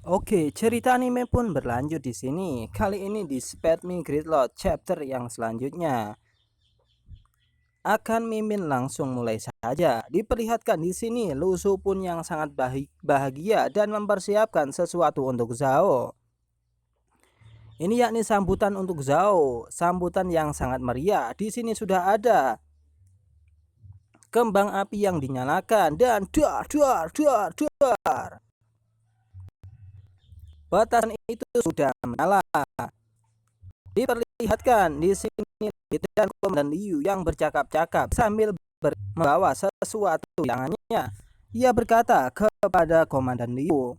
Oke, cerita anime pun berlanjut di sini. Kali ini di Spare Me Gridlock chapter yang selanjutnya. Akan Mimin langsung mulai saja. Diperlihatkan di sini Lusu pun yang sangat bahagia dan mempersiapkan sesuatu untuk Zhao. Ini yakni sambutan untuk Zhao, sambutan yang sangat meriah. Di sini sudah ada kembang api yang dinyalakan dan dar dar dar dar. Batasan itu sudah menyala. Diperlihatkan di sini dan Komandan Liu yang bercakap-cakap sambil membawa sesuatu yang anehnya. Ia berkata kepada Komandan Liu,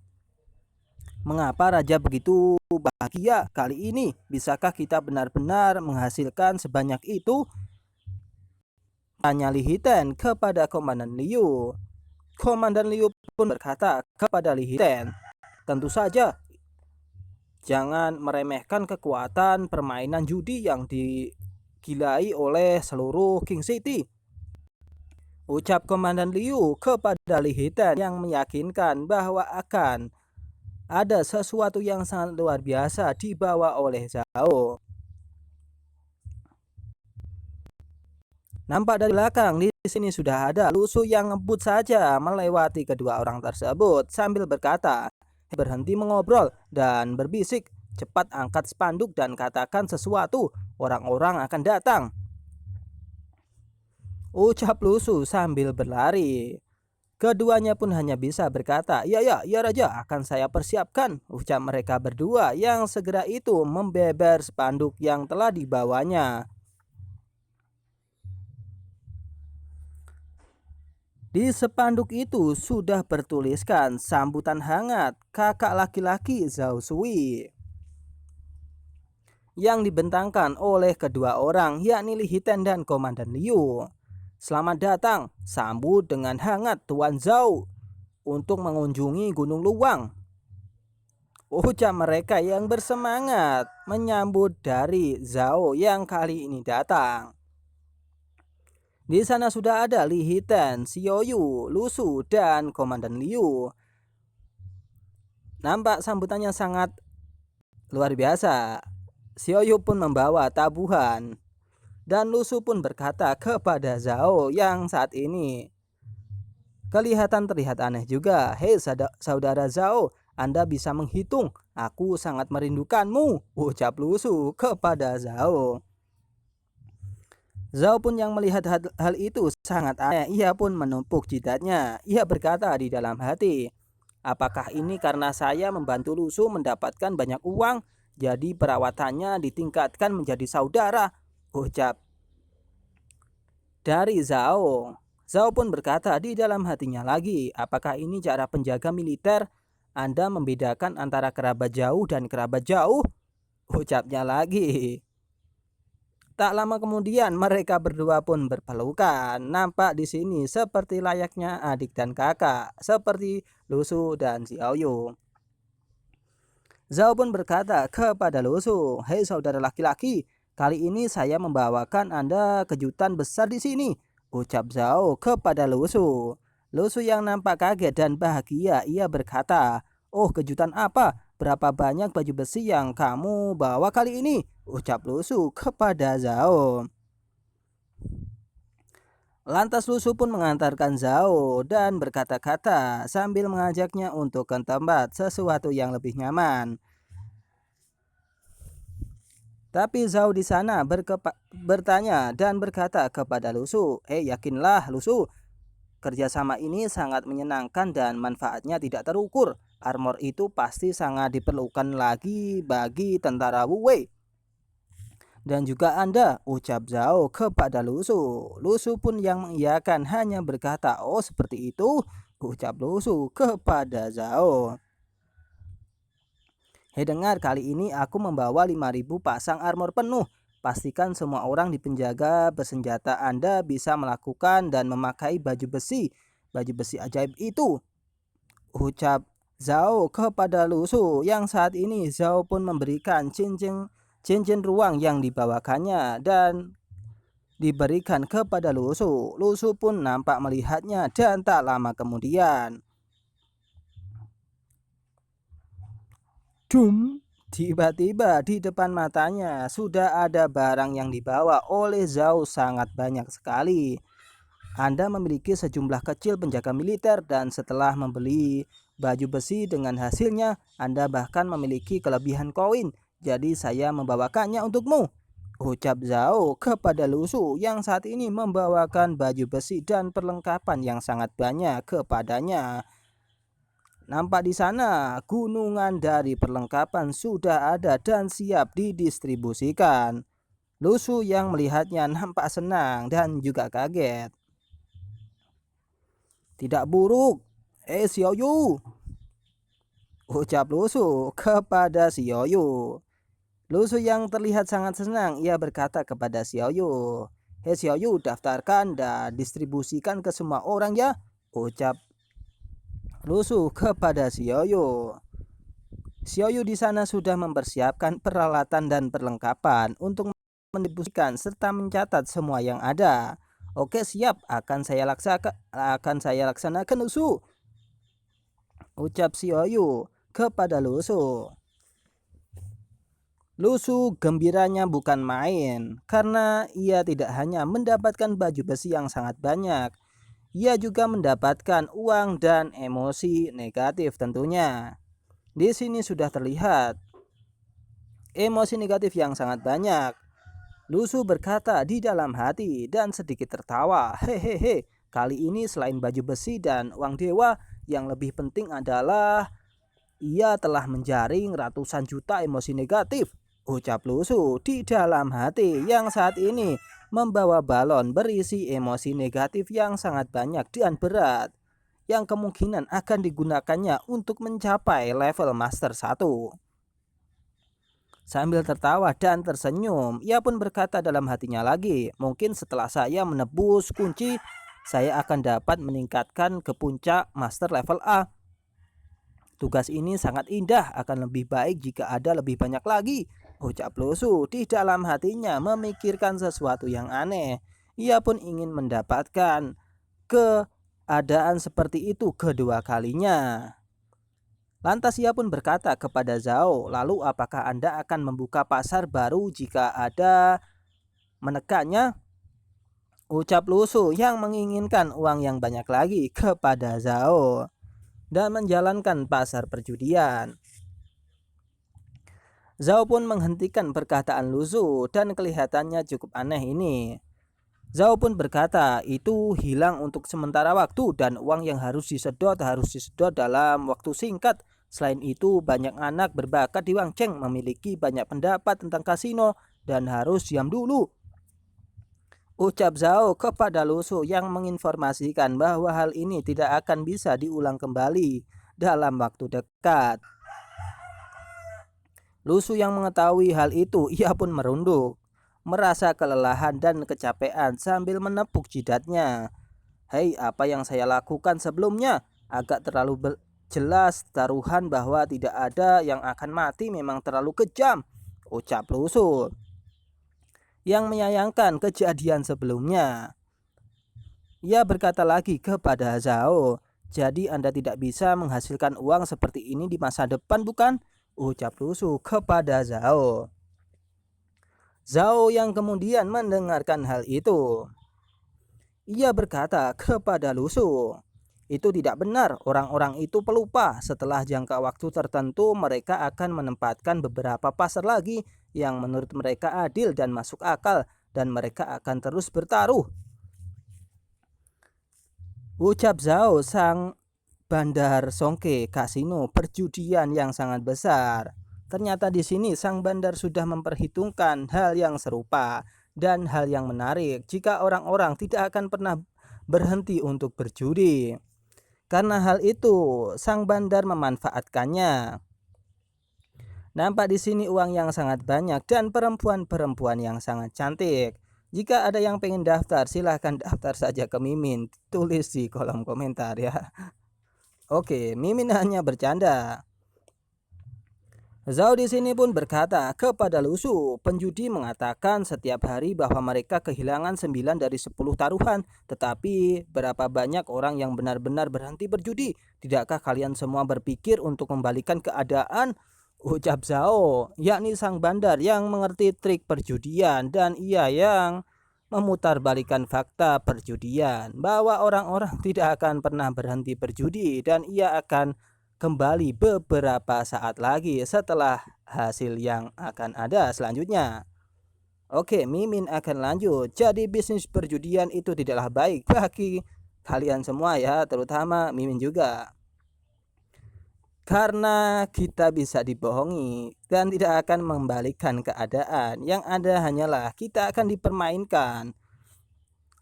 "Mengapa Raja begitu bahagia kali ini? Bisakah kita benar-benar menghasilkan sebanyak itu?" Tanya Li Hiten kepada Komandan Liu. Komandan Liu pun berkata kepada Li Hiten, "Tentu saja, jangan meremehkan kekuatan permainan judi yang digilai oleh seluruh King City." Ucap Komandan Liu kepada Li Hiten yang meyakinkan bahwa akan ada sesuatu yang sangat luar biasa dibawa oleh Zhao. Nampak dari belakang di sini sudah ada Lusu yang ngebut saja melewati kedua orang tersebut sambil berkata, "Berhenti mengobrol dan berbisik, cepat angkat spanduk dan katakan sesuatu, orang-orang akan datang." Ucap Lusu sambil berlari. Keduanya pun hanya bisa berkata, "Ya ya, ya Raja, akan saya persiapkan." Ucap mereka berdua yang segera itu membeber spanduk yang telah dibawanya. Di spanduk itu sudah bertuliskan sambutan hangat kakak laki-laki Zhao Sui yang dibentangkan oleh kedua orang yakni Li Hiten dan Komandan Liu. "Selamat datang, sambut dengan hangat Tuan Zhao untuk mengunjungi Gunung Luwang." Ucap mereka yang bersemangat menyambut dari Zhao yang kali ini datang. Di sana sudah ada Li Hiten, Xiaoyu, Lusu, dan Komandan Liu. Nampak sambutannya sangat luar biasa. Xiaoyu pun membawa tabuhan. Dan Lusu pun berkata kepada Zhao yang saat ini kelihatan terlihat aneh juga. "Hei saudara Zhao, Anda bisa menghitung. Aku sangat merindukanmu," ucap Lusu kepada Zhao. Zhao pun yang melihat hal itu sangat aneh. Ia pun menumpuk jidatnya. Ia berkata di dalam hati, "Apakah ini karena saya membantu Lusu mendapatkan banyak uang, jadi perawatannya ditingkatkan menjadi saudara?" Ucap dari Zhao. Zhao pun berkata di dalam hatinya lagi, "Apakah ini cara penjaga militer? Anda membedakan antara kerabat jauh dan kerabat jauh?" Ucapnya lagi. Tak lama kemudian mereka berdua pun berpelukan. Nampak di sini seperti layaknya adik dan kakak, seperti Lusu dan Xiaoyu. Zhao pun berkata kepada Lusu, "Hei saudara laki-laki, kali ini saya membawakan Anda kejutan besar di sini," ucap Zhao kepada Lusu. Lusu yang nampak kaget dan bahagia, ia berkata, "Oh, kejutan apa? Berapa banyak baju besi yang kamu bawa kali ini?" ucap Lusu kepada Zhao. Lantas Lusu pun mengantarkan Zhao dan berkata-kata sambil mengajaknya untuk ke tempat sesuatu yang lebih nyaman. Tapi Zhao di sana bertanya dan berkata kepada Lusu, yakinlah Lusu, kerjasama ini sangat menyenangkan dan manfaatnya tidak terukur. Armor itu pasti sangat diperlukan lagi bagi tentara Wu Wei. Dan juga Anda," ucap Zhao kepada Lusu. Lusu pun yang mengiyakan hanya berkata, "Oh seperti itu," ucap Lusu kepada Zhao. "Hei dengar, kali ini aku membawa 5.000 pasang armor penuh. Pastikan semua orang di penjaga bersenjata Anda bisa melakukan dan memakai baju besi ajaib itu," ucap Zhao kepada Lusu. Yang saat ini Zhao pun memberikan cincin ruang yang dibawakannya dan diberikan kepada Lusu. Lusu pun nampak melihatnya dan tak lama kemudian Dum! Tiba-tiba di depan matanya sudah ada barang yang dibawa oleh Zhao sangat banyak sekali. Anda memiliki sejumlah kecil penjaga militer dan setelah membeli baju besi dengan hasilnya, Anda bahkan memiliki kelebihan koin. Jadi saya membawakannya untukmu. Ucap Zhao kepada Lu Su yang saat ini membawakan baju besi dan perlengkapan yang sangat banyak kepadanya. Nampak di sana, gunungan dari perlengkapan sudah ada dan siap didistribusikan. Lu Su yang melihatnya nampak senang dan juga kaget. Tidak buruk, Xiao Yu, ucap Lu Su kepada Xiao Yu. Lu Su yang terlihat sangat senang, ia berkata kepada Xiao Yu, Xiao Yu, daftarkan dan distribusikan ke semua orang ya, ucap Lu Su kepada Xiao Yu. Xiao Yu di sana sudah mempersiapkan peralatan dan perlengkapan untuk mendistribusikan serta mencatat semua yang ada. Oke, siap, akan saya laksanakan Lu Su, ucap Xiao Yu kepada Lu Su. Lu Su gembiranya bukan main karena ia tidak hanya mendapatkan baju besi yang sangat banyak, ia juga mendapatkan uang dan emosi negatif tentunya. Di sini sudah terlihat emosi negatif yang sangat banyak. Lu Su berkata di dalam hati dan sedikit tertawa. Hehehe, kali ini selain baju besi dan uang dewa, yang lebih penting adalah ia telah menjaring ratusan juta emosi negatif, ucap Lu Su di dalam hati yang saat ini membawa balon berisi emosi negatif yang sangat banyak dan berat, yang kemungkinan akan digunakannya untuk mencapai level Master 1. Sambil tertawa dan tersenyum, ia pun berkata dalam hatinya lagi, mungkin setelah saya menebus kunci, saya akan dapat meningkatkan ke puncak Master level A. Tugas ini sangat indah, akan lebih baik jika ada lebih banyak lagi, ucap Lu Su di dalam hatinya memikirkan sesuatu yang aneh. Ia pun ingin mendapatkan keadaan seperti itu kedua kalinya. Lantas ia pun berkata kepada Zhao, lalu apakah Anda akan membuka pasar baru jika ada menekannya? Ucap Lu Su yang menginginkan uang yang banyak lagi kepada Zhao dan menjalankan pasar perjudian. Zhao pun menghentikan perkataan Lu Su dan kelihatannya cukup aneh ini. Zhao pun berkata, itu hilang untuk sementara waktu dan uang yang harus disedot dalam waktu singkat. Selain itu, banyak anak berbakat di Wangcheng memiliki banyak pendapat tentang kasino dan harus diam dulu, ucap Zhao kepada Lu Su yang menginformasikan bahwa hal ini tidak akan bisa diulang kembali dalam waktu dekat. Lu Su yang mengetahui hal itu, ia pun merunduk, merasa kelelahan dan kecapean sambil menepuk jidatnya. Hei, apa yang saya lakukan sebelumnya? Agak terlalu jelas taruhan bahwa tidak ada yang akan mati memang terlalu kejam, ucap Lu Su yang menyayangkan kejadian sebelumnya. Ia berkata lagi kepada Zhao, jadi Anda tidak bisa menghasilkan uang seperti ini di masa depan bukan? Ucap Lu Su kepada Zhao. Zhao yang kemudian mendengarkan hal itu, ia berkata kepada Lu Su, itu tidak benar, orang-orang itu pelupa. Setelah jangka waktu tertentu mereka akan menempatkan beberapa pasar lagi yang menurut mereka adil dan masuk akal, dan mereka akan terus bertaruh, ucap Zhao. Sang bandar Songke, kasino perjudian yang sangat besar. Ternyata di sini sang bandar sudah memperhitungkan hal yang serupa dan hal yang menarik jika orang-orang tidak akan pernah berhenti untuk berjudi. Karena hal itu, sang bandar memanfaatkannya. Nampak di sini uang yang sangat banyak dan perempuan-perempuan yang sangat cantik. Jika ada yang pengen daftar, silahkan daftar saja ke Mimin. Tulis di kolom komentar ya. Oke, Mimin hanya bercanda. Zhao di sini pun berkata kepada Lu Su, penjudi mengatakan setiap hari bahwa mereka kehilangan 9 dari 10 taruhan, tetapi berapa banyak orang yang benar-benar berhenti berjudi? Tidakkah kalian semua berpikir untuk membalikan keadaan? ucap Zhao, yakni sang bandar yang mengerti trik perjudian dan ia yang memutarbalikkan fakta perjudian bahwa orang-orang tidak akan pernah berhenti berjudi dan ia akan kembali beberapa saat lagi setelah hasil yang akan ada selanjutnya. Oke, Mimin akan lanjut. Jadi bisnis perjudian itu tidaklah baik bagi kalian semua ya, terutama Mimin juga. Karena kita bisa dibohongi dan tidak akan membalikan keadaan. Yang ada hanyalah kita akan dipermainkan.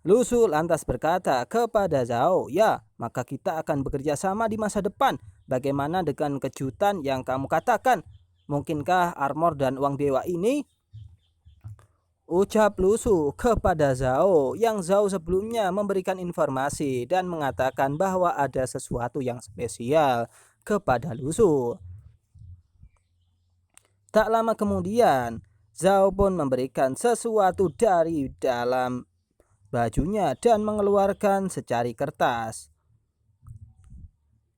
Lu Su lantas berkata kepada Zhao, ya, maka kita akan bekerja sama di masa depan. Bagaimana dengan kejutan yang kamu katakan? Mungkinkah armor dan uang dewa ini? Ucap Lu Su kepada Zhao, yang Zhao sebelumnya memberikan informasi dan mengatakan bahwa ada sesuatu yang spesial kepada Lu Su. Tak lama kemudian, Zhao pun memberikan sesuatu dari dalam bajunya dan mengeluarkan secari kertas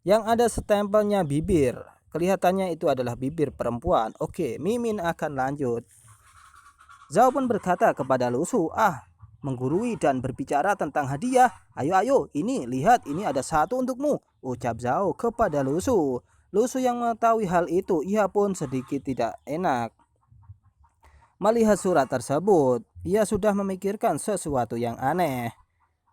yang ada stempelnya bibir. Kelihatannya itu adalah bibir perempuan. Oke, Mimin akan lanjut. Zhao pun berkata kepada Lu Su, menggurui dan berbicara tentang hadiah. Ayo, ini lihat, ini ada satu untukmu, ucap Zhao kepada Lu Su. Lu Su yang mengetahui hal itu, ia pun sedikit tidak enak melihat surat tersebut. Ia sudah memikirkan sesuatu yang aneh.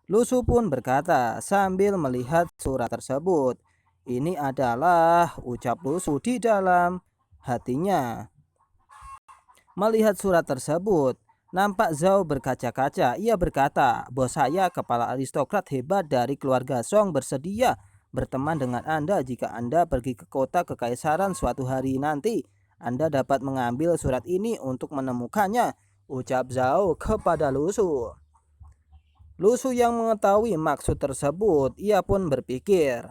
Lu Su pun berkata sambil melihat surat tersebut. Ini adalah, ucap Lu Su di dalam hatinya. Melihat surat tersebut, nampak Zhao berkaca-kaca. Ia berkata, bos saya, kepala aristokrat hebat dari keluarga Song, bersedia berteman dengan Anda jika Anda pergi ke kota kekaisaran suatu hari nanti. Anda dapat mengambil surat ini untuk menemukannya, ucap Zhao kepada Lu Su. Lu Su yang mengetahui maksud tersebut, ia pun berpikir,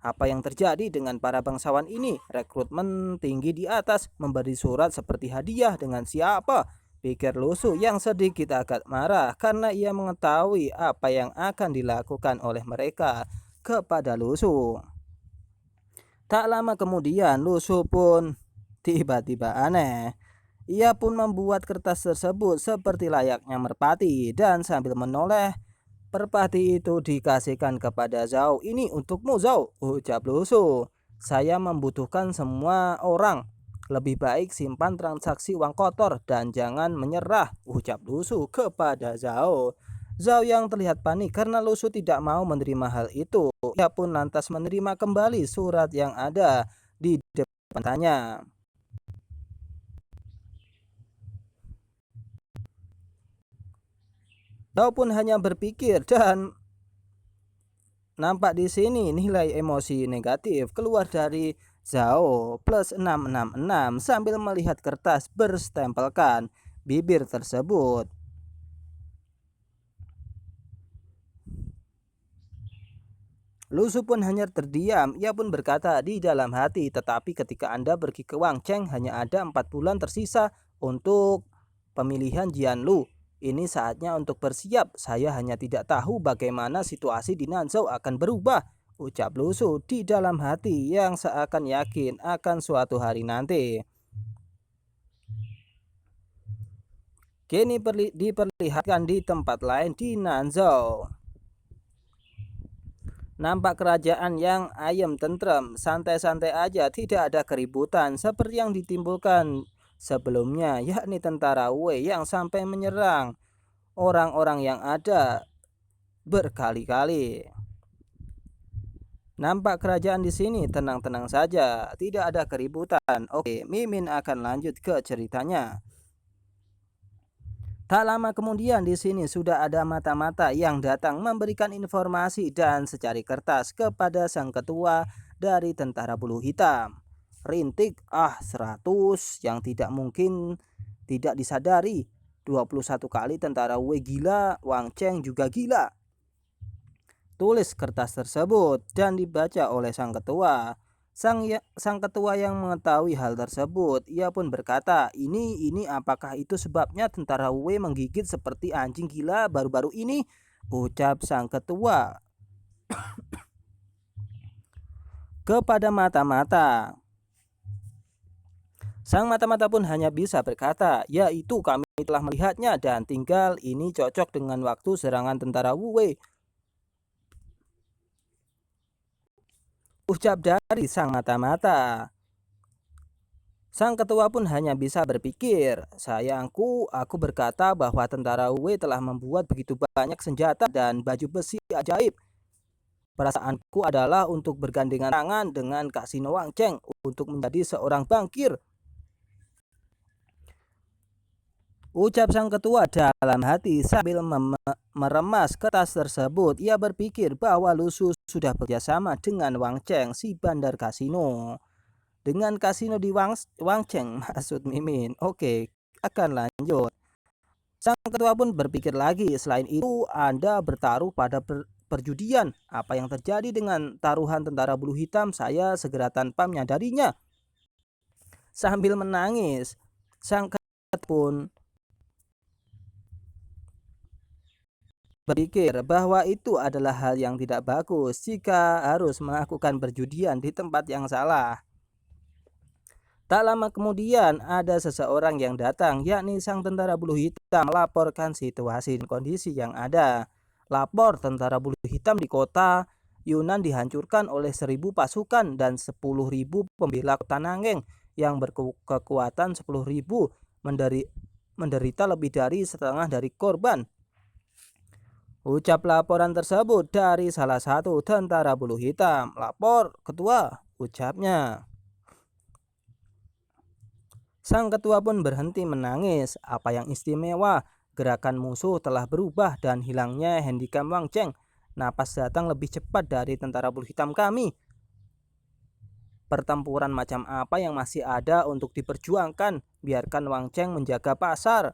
apa yang terjadi dengan para bangsawan ini? Rekrutmen tinggi di atas, memberi surat seperti hadiah dengan siapa? Pikir Lu Su yang sedikit agak marah karena ia mengetahui apa yang akan dilakukan oleh mereka kepada Lu Su. Tak lama kemudian Lu Su pun tiba-tiba aneh. Ia pun membuat kertas tersebut seperti layaknya merpati dan sambil menoleh, merpati itu dikasihkan kepada Zhao. Ini untukmu Zhao, ucap Lu Su. Saya membutuhkan semua orang. Lebih baik simpan transaksi uang kotor dan jangan menyerah, ucap Lu Su kepada Zhao. Zhao yang terlihat panik karena Lu Su tidak mau menerima hal itu. Ia pun lantas menerima kembali surat yang ada di depannya. Zhao pun hanya berpikir dan nampak di sini nilai emosi negatif keluar dari Zhao plus 666 sambil melihat kertas berstempelkan bibir tersebut. Lu Su pun hanya terdiam. Ia pun berkata di dalam hati, tetapi ketika Anda pergi ke Wang Cheng hanya ada 4 bulan tersisa untuk pemilihan Jian Lu. Ini saatnya untuk bersiap. Saya hanya tidak tahu bagaimana situasi di Nanzhou akan berubah, ucap Lu Su di dalam hati yang seakan yakin akan suatu hari nanti. Kini diperlihatkan di tempat lain di Nanzhou. Nampak kerajaan yang ayem tentrem, santai-santai aja, tidak ada keributan seperti yang ditimbulkan sebelumnya, yakni tentara Wei yang sampai menyerang orang-orang yang ada berkali-kali. Nampak kerajaan di sini tenang-tenang saja, tidak ada keributan. Oke, Mimin akan lanjut ke ceritanya. Tak lama kemudian di sini sudah ada mata-mata yang datang memberikan informasi dan secari kertas kepada sang ketua dari tentara bulu hitam. Rintik 100 yang tidak mungkin tidak disadari. 21 kali tentara Wei gila, Wang Cheng juga gila. Tulis kertas tersebut dan dibaca oleh sang ketua. Sang ketua yang mengetahui hal tersebut, ia pun berkata, ini apakah itu sebabnya tentara Wei menggigit seperti anjing gila baru-baru ini? Ucap sang ketua kepada mata-mata. Sang mata-mata pun hanya bisa berkata, "Ya itu kami telah melihatnya dan tinggal ini cocok dengan waktu serangan tentara Wu Wei." Ucap dari sang mata-mata. Sang ketua pun hanya bisa berpikir, "Sayangku, aku berkata bahwa tentara Wei telah membuat begitu banyak senjata dan baju besi ajaib. Perasaanku adalah untuk bergandengan tangan dengan Kasino Wang Cheng untuk menjadi seorang bangkir." Ucap sang ketua dalam hati sambil meremas kertas tersebut. Ia berpikir bahwa Lusu sudah bekerjasama dengan Wang Cheng, si bandar kasino. Dengan kasino di Wang Cheng, maksud Mimin. Oke, akan lanjut. Sang ketua pun berpikir lagi, selain itu Anda bertaruh pada perjudian. Apa yang terjadi dengan taruhan tentara bulu hitam, saya segera tanpa menyadarinya. Sambil menangis, sang ketua pun berpikir bahwa itu adalah hal yang tidak bagus jika harus melakukan perjudian di tempat yang salah. Tak lama kemudian ada seseorang yang datang, yakni sang tentara bulu hitam, melaporkan situasi dan kondisi yang ada. Lapor tentara bulu hitam di kota Yunan dihancurkan oleh 1.000 pasukan dan 10.000 pembela kota Nangeng yang berkekuatan 10.000 menderita lebih dari setengah dari korban. Ucap laporan tersebut dari salah satu tentara bulu hitam. "Lapor, ketua," ucapnya. Sang ketua pun berhenti menangis. Apa yang istimewa? Gerakan musuh telah berubah dan hilangnya handicam Wang Cheng. Napas datang lebih cepat dari tentara bulu hitam kami. Pertempuran macam apa yang masih ada untuk diperjuangkan? Biarkan Wang Cheng menjaga pasar.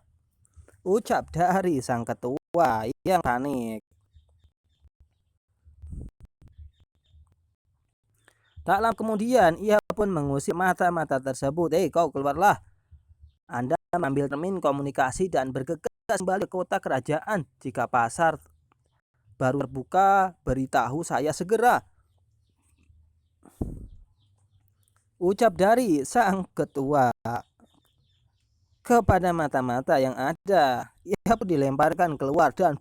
Ucap dari sang ketua yang panik. Tak lama kemudian ia pun mengusir mata-mata tersebut. Kau keluarlah. Anda mengambil termin komunikasi dan bergegas kembali ke kota kerajaan. Jika pasar baru terbuka, beritahu saya segera. Ucap dari sang ketua kepada mata-mata yang ada. Ia pun dilemparkan keluar dan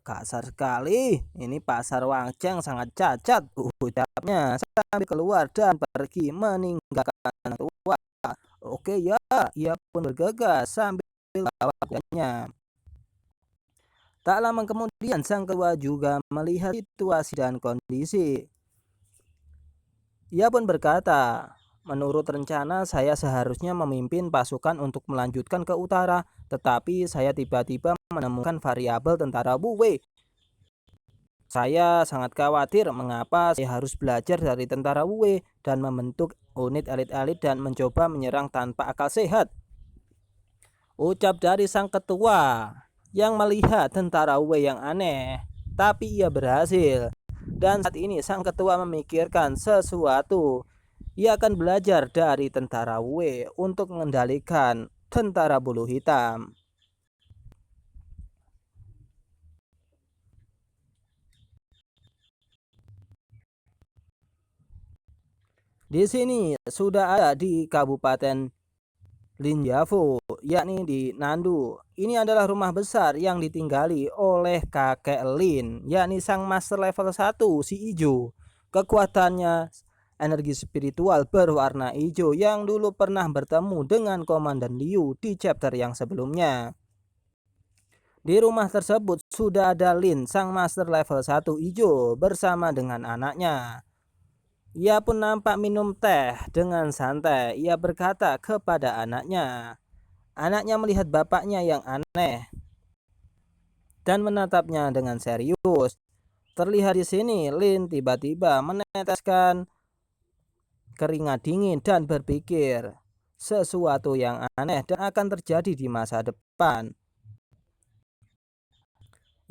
kasar sekali. Ini pasar Wang Cheng sangat cacat, ucapnya sambil keluar dan pergi meninggalkan anak tua. Oke ya, ia pun bergegas sambil membawa kudanya. Tak lama kemudian sang ketua juga melihat situasi dan kondisi. Ia pun berkata, "Menurut rencana saya seharusnya memimpin pasukan untuk melanjutkan ke utara, tetapi saya tiba-tiba menemukan variabel tentara Wu Wei. Saya sangat khawatir mengapa saya harus belajar dari tentara Wu Wei dan membentuk unit elit-elit dan mencoba menyerang tanpa akal sehat." Ucap dari sang ketua yang melihat tentara Wu Wei yang aneh, tapi ia berhasil. Dan saat ini sang ketua memikirkan sesuatu. Ia akan belajar dari tentara Wu Wei untuk mengendalikan tentara bulu hitam. Di sini sudah ada di Kabupaten Linjavo, yakni di Nandu. Ini adalah rumah besar yang ditinggali oleh kakek Lin, yakni sang master level 1 si Ijo. Kekuatannya energi spiritual berwarna hijau yang dulu pernah bertemu dengan Komandan Liu di chapter yang sebelumnya. Di rumah tersebut sudah ada Lin, sang master level 1 hijau bersama dengan anaknya. Ia pun nampak minum teh dengan santai. Ia berkata kepada anaknya. Anaknya melihat bapaknya yang aneh dan menatapnya dengan serius. Terlihat di sini Lin tiba-tiba meneteskan keringat dingin dan berpikir sesuatu yang aneh dan akan terjadi di masa depan.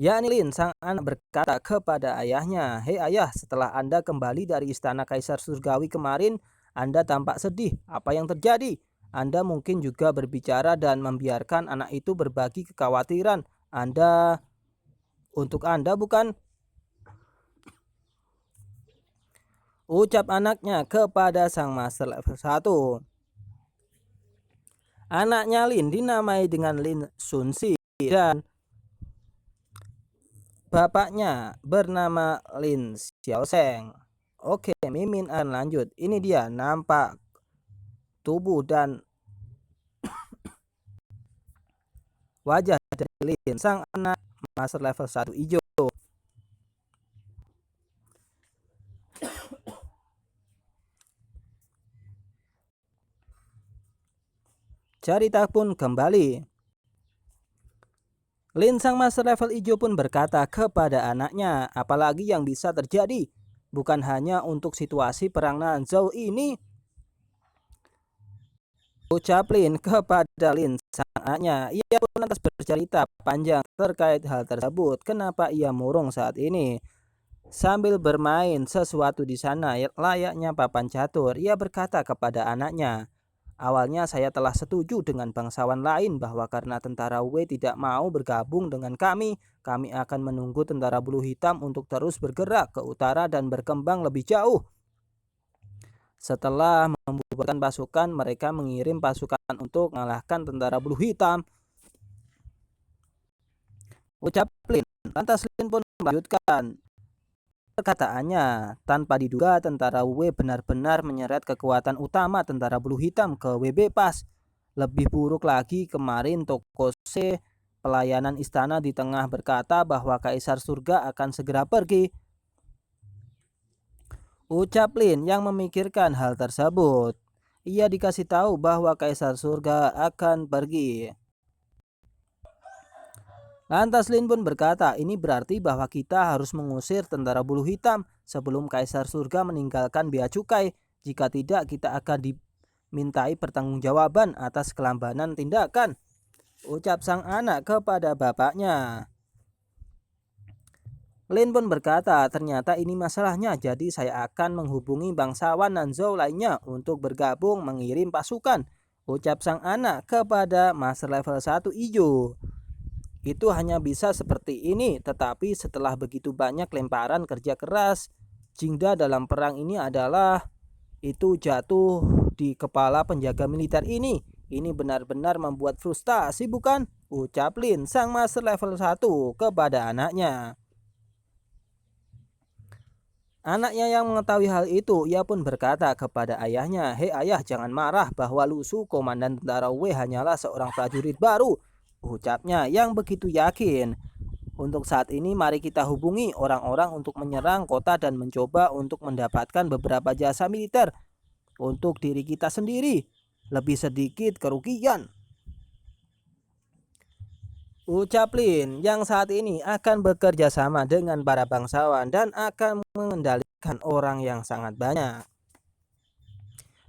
Yakni Lin, sang anak berkata kepada ayahnya, "Hei ayah, setelah Anda kembali dari istana Kaisar Surgawi kemarin, Anda tampak sedih. Apa yang terjadi? Anda mungkin juga berbicara dan membiarkan anak itu berbagi kekhawatiran Anda untuk Anda, bukan?" Ucap anaknya kepada sang master level 1. Anaknya Lin dinamai dengan Lin Sunsi dan bapaknya bernama Lin Xiaosheng. Oke, Mimin akan lanjut. Ini dia nampak tubuh dan wajah dari Lin, sang anak master level 1 hijau. Cerita pun kembali. Lin sang master level hijau pun berkata kepada anaknya, apalagi yang bisa terjadi? Bukan hanya untuk situasi perang Nanzhou ini. Ucap Lin kepada Lin sang anaknya. Ia pun lantas bercerita panjang terkait hal tersebut. Kenapa ia murung saat ini? Sambil bermain sesuatu di sana layaknya papan catur, ia berkata kepada anaknya, awalnya saya telah setuju dengan bangsawan lain bahwa karena tentara Wei tidak mau bergabung dengan kami akan menunggu tentara bulu hitam untuk terus bergerak ke utara dan berkembang lebih jauh. Setelah membubarkan pasukan, mereka mengirim pasukan untuk mengalahkan tentara bulu hitam. Ucap Lin. Lantas Lin pun melanjutkan perkataannya, tanpa diduga tentara Wei benar-benar menyeret kekuatan utama tentara bulu hitam ke WB Pas. Lebih buruk lagi, kemarin Tokose pelayanan istana di tengah berkata bahwa Kaisar Surga akan segera pergi. Ucap Lin yang memikirkan hal tersebut. Ia dikasih tahu bahwa Kaisar Surga akan pergi. Lantas Lin pun berkata, ini berarti bahwa kita harus mengusir tentara bulu hitam sebelum Kaisar Surga meninggalkan bea cukai. Jika tidak, kita akan dimintai pertanggungjawaban atas kelambanan tindakan. Ucap sang anak kepada bapaknya. Lin pun berkata, ternyata ini masalahnya, jadi saya akan menghubungi bangsawan Nanzhou lainnya untuk bergabung mengirim pasukan. Ucap sang anak kepada master level 1 hijau. Itu hanya bisa seperti ini, tetapi setelah begitu banyak lemparan kerja keras Jingda dalam perang ini adalah itu jatuh di kepala penjaga militer ini. Ini benar-benar membuat frustasi, bukan? Ucap Lin sang master level 1 kepada anaknya. Anaknya yang mengetahui hal itu, ia pun berkata kepada ayahnya, hei ayah, jangan marah bahwa Lu Su, komandan tentara Wei, hanyalah seorang prajurit baru. Ucapnya yang begitu yakin. Untuk saat ini mari kita hubungi orang-orang untuk menyerang kota dan mencoba untuk mendapatkan beberapa jasa militer untuk diri kita sendiri. Lebih sedikit kerugian. Ucap Lin yang saat ini akan bekerja sama dengan para bangsawan dan akan mengendalikan orang yang sangat banyak.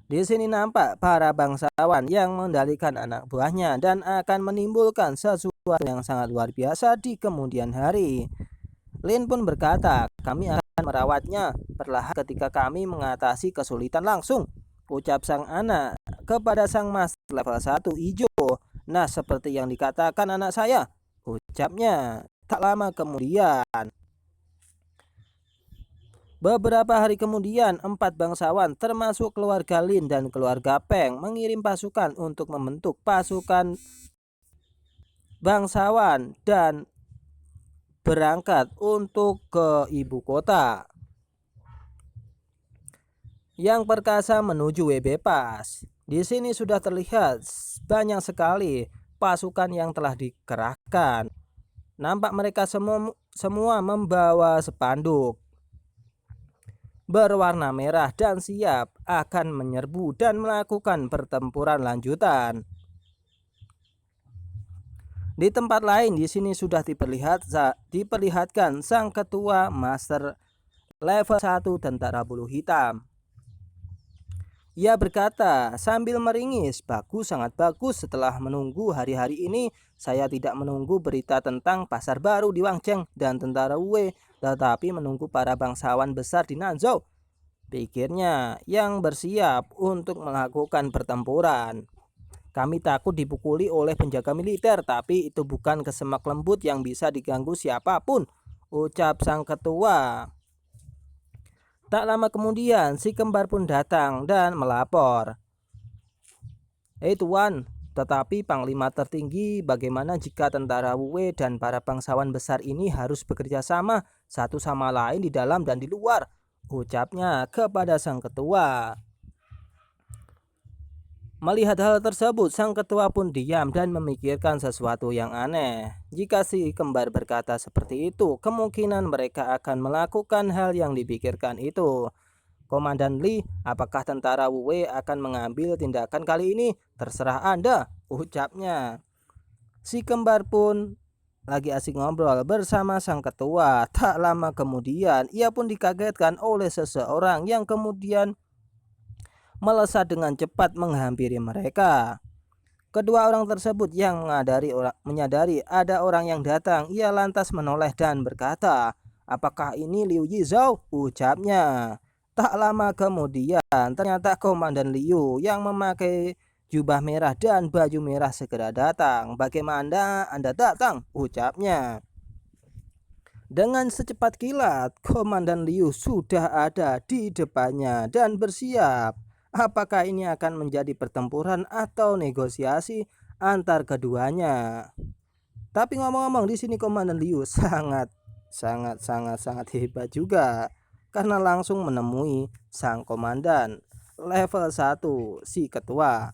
Di sini nampak para bangsawan yang mengendalikan anak buahnya dan akan menimbulkan sesuatu yang sangat luar biasa di kemudian hari. Lin pun berkata, kami akan merawatnya perlahan ketika kami mengatasi kesulitan langsung. Ucap sang anak kepada sang mas level 1 hijau. Nah, seperti yang dikatakan anak saya. Ucapnya. Tak lama kemudian, beberapa hari kemudian, 4 bangsawan termasuk keluarga Lin dan keluarga Peng mengirim pasukan untuk membentuk pasukan bangsawan dan berangkat untuk ke ibu kota yang perkasa menuju WB Pas. Di sini sudah terlihat banyak sekali pasukan yang telah dikerahkan. Nampak mereka semua membawa spanduk berwarna merah dan siap akan menyerbu dan melakukan pertempuran lanjutan. Di tempat lain di sini sudah diperlihatkan sang ketua master level 1 tentara bulu hitam. Ia berkata sambil meringis, bagus, sangat bagus. Setelah menunggu hari-hari ini, saya tidak menunggu berita tentang pasar baru di Wangcheng dan tentara Wei, tetapi menunggu para bangsawan besar di Nanzhou. Pikirnya yang bersiap untuk melakukan pertempuran. Kami takut dipukuli oleh penjaga militer, tapi itu bukan kesemak lembut yang bisa diganggu siapapun, ucap sang ketua. Tak lama kemudian, si kembar pun datang dan melapor. Hei tuan, Tetapi Panglima tertinggi, bagaimana jika tentara Wu dan para bangsawan besar ini harus bekerja sama satu sama lain di dalam dan di luar? Ucapnya kepada sang ketua. Melihat hal tersebut, sang ketua pun diam dan memikirkan sesuatu yang aneh. Jika si kembar berkata seperti itu, kemungkinan mereka akan melakukan hal yang dipikirkan itu. Komandan Lee, apakah tentara Wu akan mengambil tindakan kali ini? Terserah Anda, ucapnya. Si kembar pun lagi asik ngobrol bersama sang ketua. Tak lama kemudian, ia pun dikagetkan oleh seseorang yang kemudian melesat dengan cepat menghampiri mereka. Kedua orang tersebut yang menyadari ada orang yang datang, ia lantas menoleh dan berkata, "Apakah ini Liu Yizhou?" ucapnya. Tak lama kemudian, ternyata Komandan Liu yang memakai jubah merah dan baju merah segera datang. "Bagaimana Anda datang?" ucapnya. Dengan secepat kilat, Komandan Liu sudah ada di depannya dan bersiap. Apakah ini akan menjadi pertempuran atau negosiasi antar keduanya? Tapi ngomong-ngomong, di sini Komandan Liu sangat hebat juga karena langsung menemui sang komandan level 1 si ketua.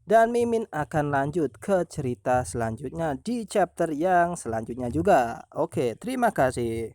Dan Mimin akan lanjut ke cerita selanjutnya di chapter yang selanjutnya juga. Oke, terima kasih.